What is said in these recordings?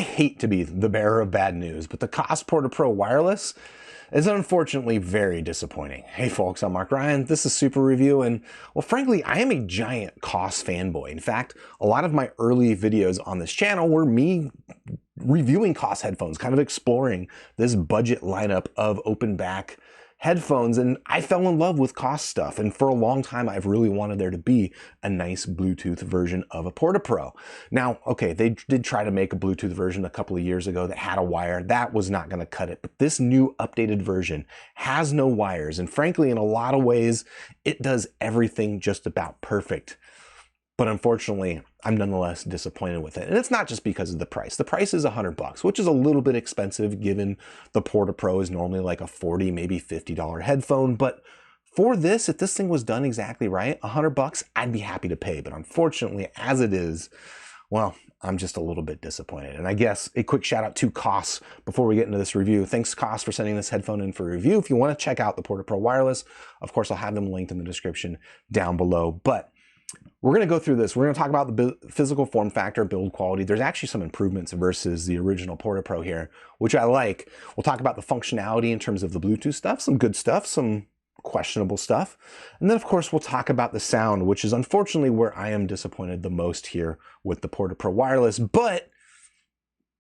hate to be the bearer of bad news, but the Koss Porta Pro Wireless is unfortunately very disappointing. Hey folks, I'm Mark Ryan. This is Super Review, and well, frankly, I am a giant Koss fanboy. In fact, a lot of my early videos on this channel were me reviewing Koss headphones, kind of exploring this budget lineup of open back headphones, and I fell in love with Koss stuff. And for a long time, I've really wanted there to be a nice Bluetooth version of a Porta Pro. Now, okay, they did try to make a Bluetooth version a couple of years ago that had a wire. That was not going to cut it. But this new updated version has no wires. And frankly, in a lot of ways, it does everything just about perfect. But unfortunately, I'm nonetheless disappointed with it. And it's not just because of the price. The price is $100, which is a little bit expensive given the Porta Pro is normally like a $40, maybe $50 headphone. But for this, if this thing was done exactly right, $100, I'd be happy to pay. But unfortunately, as it is, well, I'm just a little bit disappointed. And I guess a quick shout out to Koss before we get into this review. Thanks Koss for sending this headphone in for review. If you want to check out the Porta Pro Wireless, of course, I'll have them linked in the description down below. But we're going to go through this. We're going to talk about the physical form factor, build quality. There's actually some improvements versus the original Porta Pro here, which I like. We'll talk about the functionality in terms of the Bluetooth stuff, some good stuff, some questionable stuff. And then, of course, we'll talk about the sound, which is unfortunately where I am disappointed the most here with the Porta Pro Wireless. But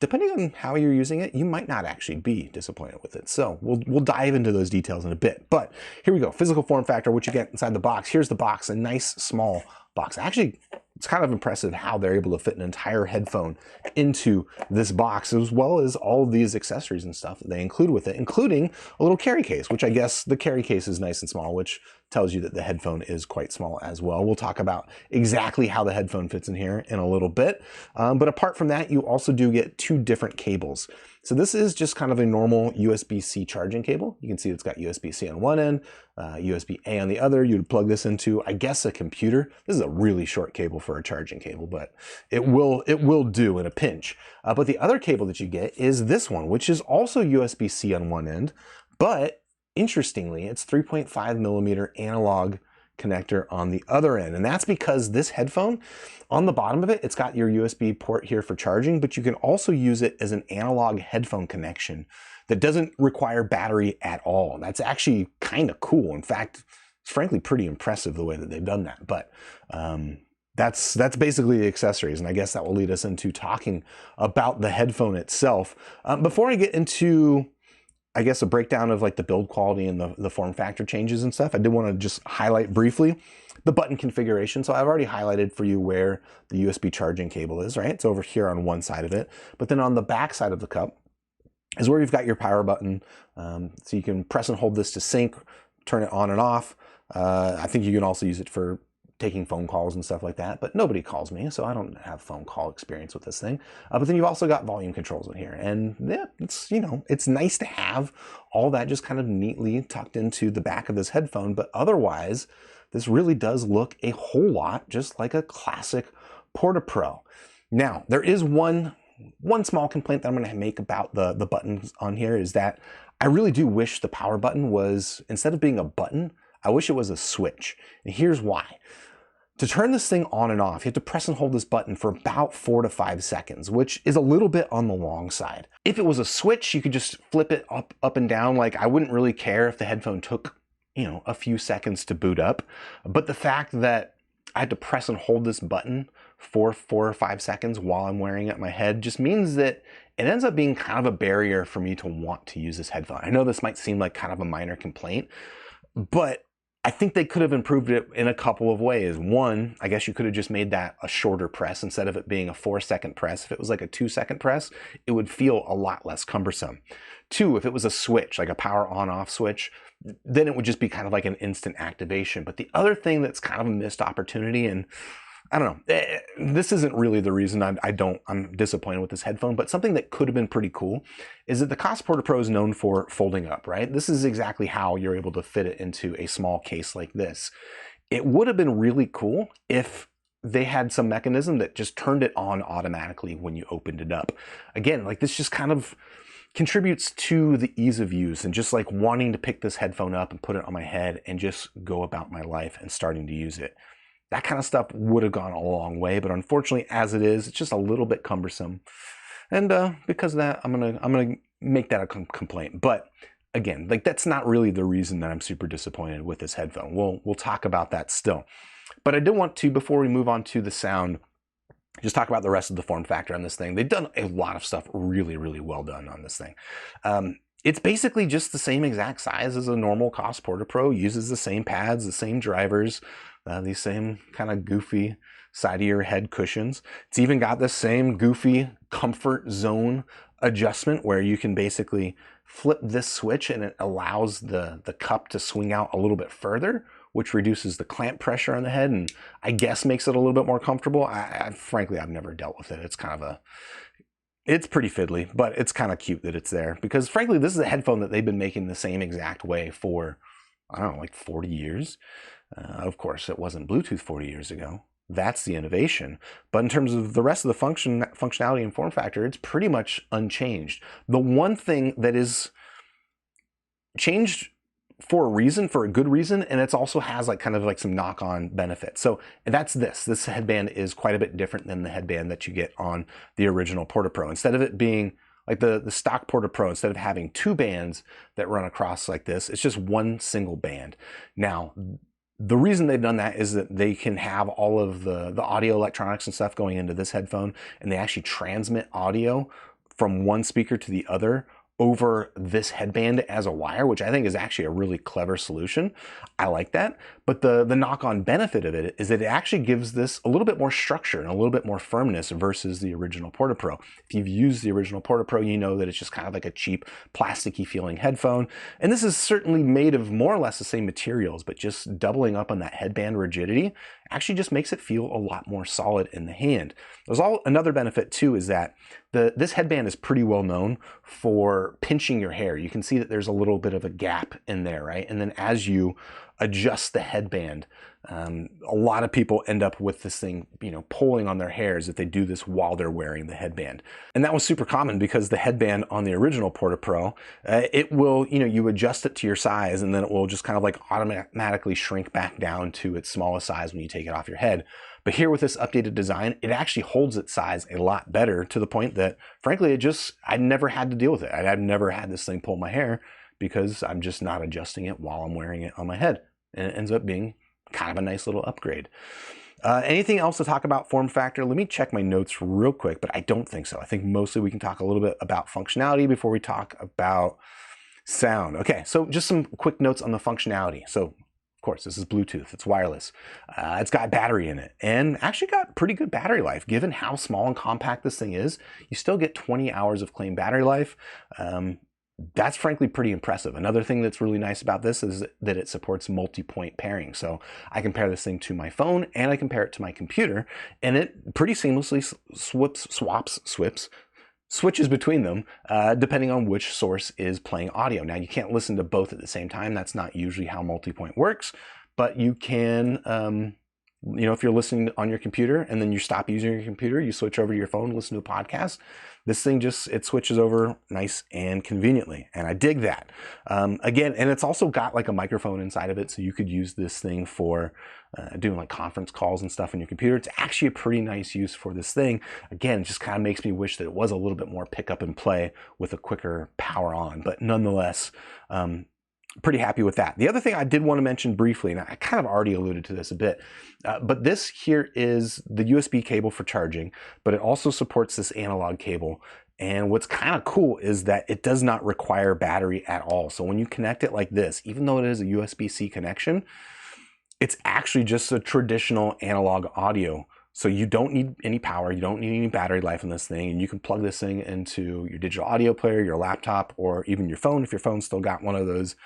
depending on how you're using it, you might not actually be disappointed with it. So we'll dive into those details in a bit. But here we go. Physical form factor, what you get inside the box. Here's the box, a nice small box. Actually, it's kind of impressive how they're able to fit an entire headphone into this box, as well as all of these accessories and stuff that they include with it, including a little carry case, which I guess the carry case is nice and small, which tells you that the headphone is quite small as well. We'll talk about exactly how the headphone fits in here in a little bit. But apart from that, you also do get two different cables. So this is just kind of a normal USB-C charging cable. You can see it's got USB-C on one end, USB-A on the other. You'd plug this into, I guess, a computer. This is a really short cable for a charging cable, but it will do in a pinch. But the other cable that you get is this one, which is also USB-C on one end, but interestingly, it's 3.5 millimeter analog connector on the other end. And that's because this headphone, on the bottom of it, it's got your USB port here for charging, but you can also use it as an analog headphone connection that doesn't require battery at all. That's actually kind of cool. In fact, it's frankly pretty impressive the way that they've done that. But that's basically the accessories. And I guess that will lead us into talking about the headphone itself. Before I get into, I guess, a breakdown of like the build quality and the form factor changes and stuff, I did want to just highlight briefly the button configuration. So I've already highlighted for you where the USB charging cable is, right? It's over here on one side of it. But then on the back side of the cup is where you've got your power button. So you can press and hold this to sync, turn it on and off. I think you can also use it for taking phone calls and stuff like that, but nobody calls me, so I don't have phone call experience with this thing. But then you've also got volume controls in here, and yeah, it's, you know, it's nice to have all that just kind of neatly tucked into the back of this headphone. But otherwise, this really does look a whole lot just like a classic Porta Pro. Now, there is one small complaint that I'm going to make about the buttons on here, is that I really do wish the power button was, instead of being a button, I wish it was a switch. And here's why. To turn this thing on and off, you have to press and hold this button for about 4 to 5 seconds, which is a little bit on the long side. If it was a switch, you could just flip it up and down. Like, I wouldn't really care if the headphone took, you know, a few seconds to boot up. But the fact that I had to press and hold this button for 4 or 5 seconds while I'm wearing it on my head just means that it ends up being kind of a barrier for me to want to use this headphone. I know this might seem like kind of a minor complaint, but I think they could have improved it in a couple of ways. One, I guess you could have just made that a shorter press instead of it being a 4-second press. If it was like a 2-second press, it would feel a lot less cumbersome. Two, if it was a switch, like a power on-off switch, then it would just be kind of like an instant activation. But the other thing that's kind of a missed opportunity, and I don't know, this isn't really the reason I'm disappointed with this headphone, but something that could have been pretty cool is that the Koss Porta Pro is known for folding up, right? This is exactly how you're able to fit it into a small case like this. It would have been really cool if they had some mechanism that just turned it on automatically when you opened it up. Again, like, this just kind of contributes to the ease of use and just like wanting to pick this headphone up and put it on my head and just go about my life and starting to use it. That kind of stuff would have gone a long way, but unfortunately, as it is, it's just a little bit cumbersome. And because of that, I'm gonna make that a complaint. But again, like that's not really the reason that I'm super disappointed with this headphone. We'll talk about that still. But I do want to, before we move on to the sound, just talk about the rest of the form factor on this thing. They've done a lot of stuff really, really well done on this thing. It's basically just the same exact size as a normal Koss Porta Pro, uses the same pads, the same drivers, these same kind of goofy side of your head cushions. It's even got the same goofy comfort zone adjustment where you can basically flip this switch and it allows the cup to swing out a little bit further, which reduces the clamp pressure on the head and I guess makes it a little bit more comfortable. Frankly, I've never dealt with it. It's kind of it's pretty fiddly, but it's kind of cute that it's there because frankly, this is a headphone that they've been making the same exact way for, I don't know, like 40 years. Of course, it wasn't Bluetooth 40 years ago. That's the innovation. But in terms of the rest of the functionality and form factor, it's pretty much unchanged. The one thing that is changed for a reason, for a good reason, and it also has like kind of like some knock-on benefits. So that's this headband is quite a bit different than the headband that you get on the original Porta Pro. Instead of it being like the stock Porta Pro, instead of having two bands that run across like this, it's just one single band. Now, the reason they've done that is that they can have all of the audio electronics and stuff going into this headphone, and they actually transmit audio from one speaker to the other over this headband as a wire, which I think is actually a really clever solution. I like that. But the knock-on benefit of it is that it actually gives this a little bit more structure and a little bit more firmness versus the original Porta Pro. If you've used the original Porta Pro, you know that it's just kind of like a cheap, plasticky feeling headphone. And this is certainly made of more or less the same materials, but just doubling up on that headband rigidity actually just makes it feel a lot more solid in the hand. There's another benefit too is that this headband is pretty well known for pinching your hair. You can see that there's a little bit of a gap in there, right? And then as you adjust the headband, a lot of people end up with this thing, pulling on their hairs if they do this while they're wearing the headband. And that was super common because the headband on the original Porta Pro, it will, you adjust it to your size and then it will just kind of like automatically shrink back down to its smallest size when you take it off your head. But here with this updated design, it actually holds its size a lot better to the point that, frankly, I never had to deal with it. I've never had this thing pull my hair because I'm just not adjusting it while I'm wearing it on my head. And it ends up being kind of a nice little upgrade. Anything else to talk about form factor? Let me check my notes real quick, but I don't think so. I think mostly we can talk a little bit about functionality before we talk about sound. Okay, so just some quick notes on the functionality. So of course, this is Bluetooth, it's wireless. It's got battery in it and actually got pretty good battery life. Given how small and compact this thing is, you still get 20 hours of claimed battery life. That's frankly pretty impressive. Another thing that's really nice about this is that it supports multi-point pairing. So I can pair this thing to my phone and I can pair it to my computer and it pretty seamlessly switches between them depending on which source is playing audio. Now you can't listen to both at the same time. That's not usually how multi-point works, but you can, if you're listening on your computer and then you stop using your computer, you switch over to your phone, listen to a podcast, this thing it switches over nice and conveniently. And I dig that. Again, and it's also got like a microphone inside of it. So you could use this thing for doing like conference calls and stuff on your computer. It's actually a pretty nice use for this thing. Again, it just kind of makes me wish that it was a little bit more pick up and play with a quicker power on, but nonetheless, pretty happy with that. The other thing I did want to mention briefly, and I kind of already alluded to this a bit, but this here is the USB cable for charging, but it also supports this analog cable. And what's kind of cool is that it does not require battery at all. So when you connect it like this, even though it is a USB-C connection, it's actually just a traditional analog audio. So you don't need any power, you don't need any battery life in this thing, and you can plug this thing into your digital audio player, your laptop, or even your phone if your phone's still got one of those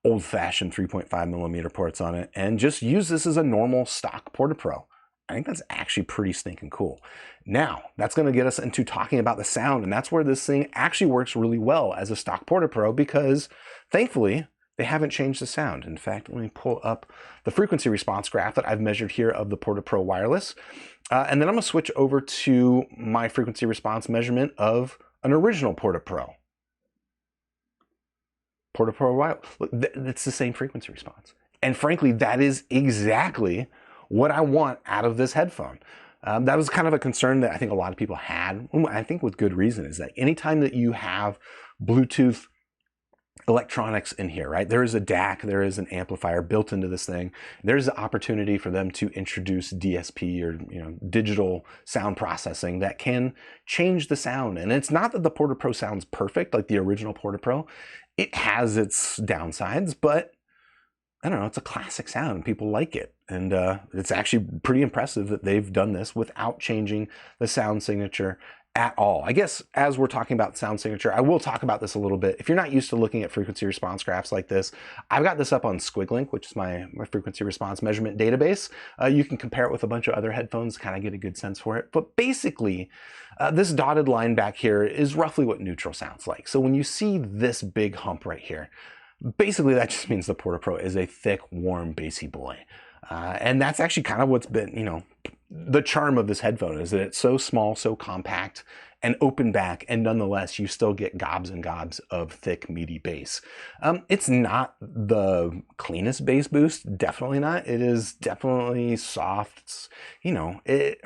old-fashioned 3.5mm ports on it, and just use this as a normal stock Porta Pro. I think that's actually pretty stinking cool. Now, that's going to get us into talking about the sound, and that's where this thing actually works really well as a stock Porta Pro because, thankfully, they haven't changed the sound. In fact, let me pull up the frequency response graph that I've measured here of the Porta Pro Wireless, and then I'm going to switch over to my frequency response measurement of an original Porta Pro. Porta Pro Wireless. Look, it's the same frequency response. And frankly, that is exactly what I want out of this headphone. That was kind of a concern that I think a lot of people had, I think with good reason, is that anytime that you have Bluetooth electronics in here, right? There is a DAC, there is an amplifier built into this thing. There's the opportunity for them to introduce DSP, or digital sound processing, that can change the sound. And it's not that the Porta Pro sounds perfect like the original Porta Pro. It has its downsides, but I don't know, it's a classic sound. People like it. And it's actually pretty impressive that they've done this without changing the sound signature at all. I guess as we're talking about sound signature, I will talk about this a little bit. If you're not used to looking at frequency response graphs like this, I've got this up on Squiglink, which is my frequency response measurement database. You can compare it with a bunch of other headphones to kind of get a good sense for it. But basically, this dotted line back here is roughly what neutral sounds like. So when you see this big hump right here, basically that just means the Porta Pro is a thick, warm, bassy boy. And that's actually kind of what's been, the charm of this headphone, is that it's so small, so compact, and open back, and nonetheless you still get gobs and gobs of thick, meaty bass. It's not the cleanest bass boost, definitely not. It is definitely soft. It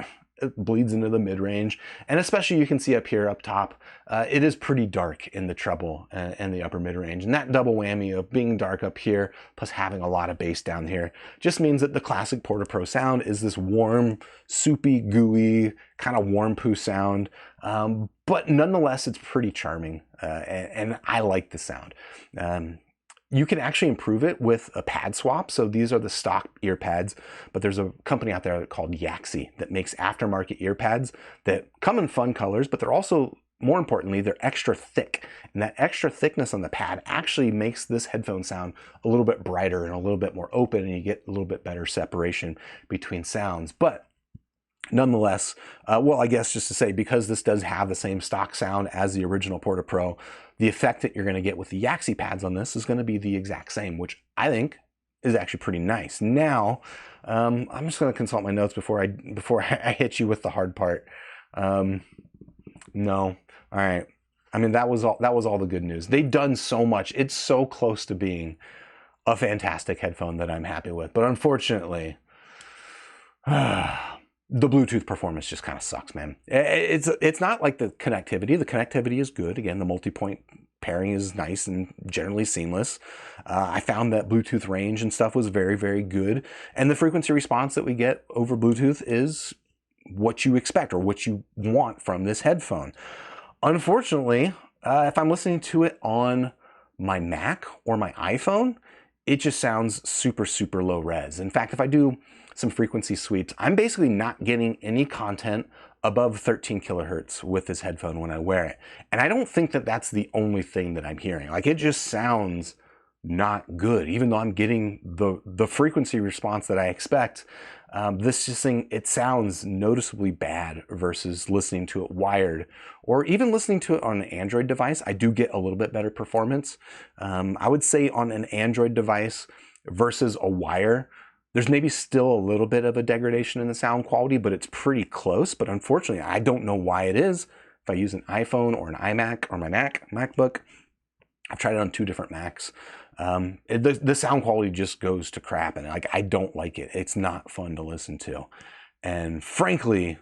bleeds into the mid-range, and especially you can see up here up top, it is pretty dark in the treble and the upper mid-range, and that double whammy of being dark up here plus having a lot of bass down here just means that the classic Porta Pro sound is this warm, soupy, gooey, kind of warm poo sound, but nonetheless it's pretty charming, and I like the sound. You can actually improve it with a pad swap. So these are the stock ear pads, but there's a company out there called Yaxi that makes aftermarket ear pads that come in fun colors, but they're also, more importantly, they're extra thick. And that extra thickness on the pad actually makes this headphone sound a little bit brighter and a little bit more open, and you get a little bit better separation between sounds. But nonetheless, well, I guess just to say, because this does have the same stock sound as the original Porta Pro, the effect that you're going to get with the Yaxi pads on this is going to be the exact same, which I think is actually pretty nice. Now, I'm just going to consult my notes before I hit you with the hard part. No, all right. I mean, that was all the good news. They've done so much. It's so close to being a fantastic headphone that I'm happy with, but unfortunately, the Bluetooth performance just kind of sucks, man. It's not like the connectivity. The connectivity is good. Again, the multi-point pairing is nice and generally seamless. I found that Bluetooth range and stuff was very, very good. And the frequency response that we get over Bluetooth is what you expect or what you want from this headphone. Unfortunately, if I'm listening to it on my Mac or my iPhone, it just sounds super, super low res. In fact, if I do some frequency sweeps, I'm basically not getting any content above 13 kilohertz with this headphone when I wear it. And I don't think that that's the only thing that I'm hearing. Like, it just sounds not good, even though I'm getting the frequency response that I expect. It sounds noticeably bad versus listening to it wired, or even listening to it on an Android device. I do get a little bit better performance. I would say on an Android device versus a wire, there's maybe still a little bit of a degradation in the sound quality, but it's pretty close. But unfortunately, I don't know why it is. If I use an iPhone or an iMac or my MacBook, I've tried it on 2 different Macs. The sound quality just goes to crap, and I don't like it. It's not fun to listen to. And frankly,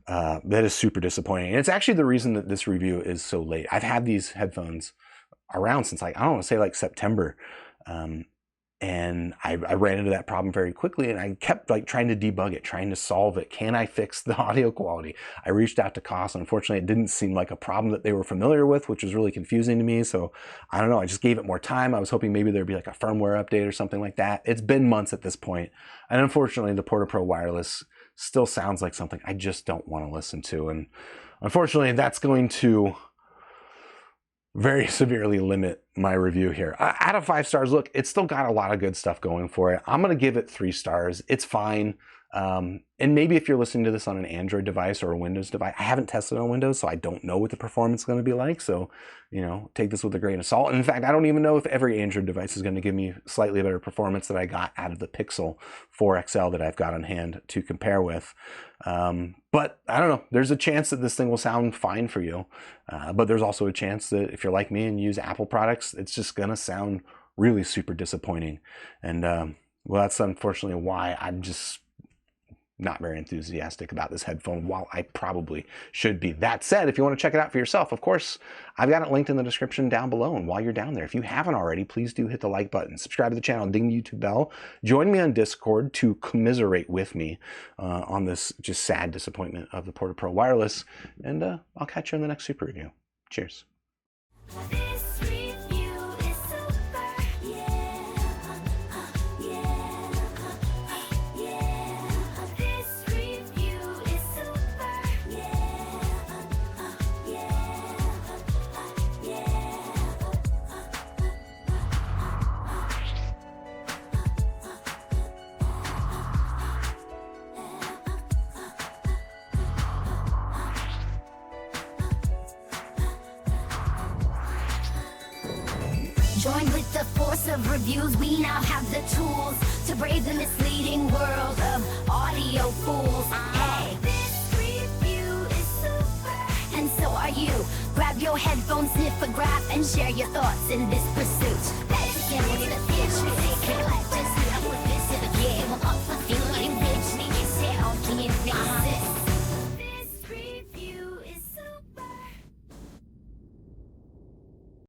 that is super disappointing. And it's actually the reason that this review is so late. I've had these headphones around since I don't want to say September. And I ran into that problem very quickly, and I kept trying to debug it, trying to solve it. Can I fix the audio quality? I reached out to Koss. Unfortunately, it didn't seem like a problem that they were familiar with, which was really confusing to me. So I don't know, I just gave it more time. I was hoping maybe there'd be a firmware update or something like that. It's been months at this point. And unfortunately, the Porta Pro Wireless still sounds like something I just don't want to listen to. And unfortunately, that's going to very severely limit my review here. Out of 5 stars, look, it's still got a lot of good stuff going for it. I'm going to give it 3 stars. It's fine. And maybe if you're listening to this on an Android device or a Windows device, I haven't tested on Windows, so I don't know what the performance is going to be like. So, take this with a grain of salt. And in fact, I don't even know if every Android device is going to give me slightly better performance that I got out of the Pixel 4 XL that I've got on hand to compare with. But I don't know, there's a chance that this thing will sound fine for you. But there's also a chance that if you're like me and use Apple products, it's just going to sound really super disappointing. And well, that's unfortunately why I'm just not very enthusiastic about this headphone, while I probably should be. That said, if you want to check it out for yourself, of course, I've got it linked in the description down below. And while you're down there, if you haven't already, please do hit the like button, subscribe to the channel, ding the YouTube bell, join me on Discord to commiserate with me on this just sad disappointment of the Porta Pro Wireless. And I'll catch you in the next super review. Cheers. Join with the force of reviews. We now have the tools to brave the misleading world of audio fools. Hey, this review is super, and so are you. Grab your headphones, sniff a graph, and share your thoughts in this pursuit.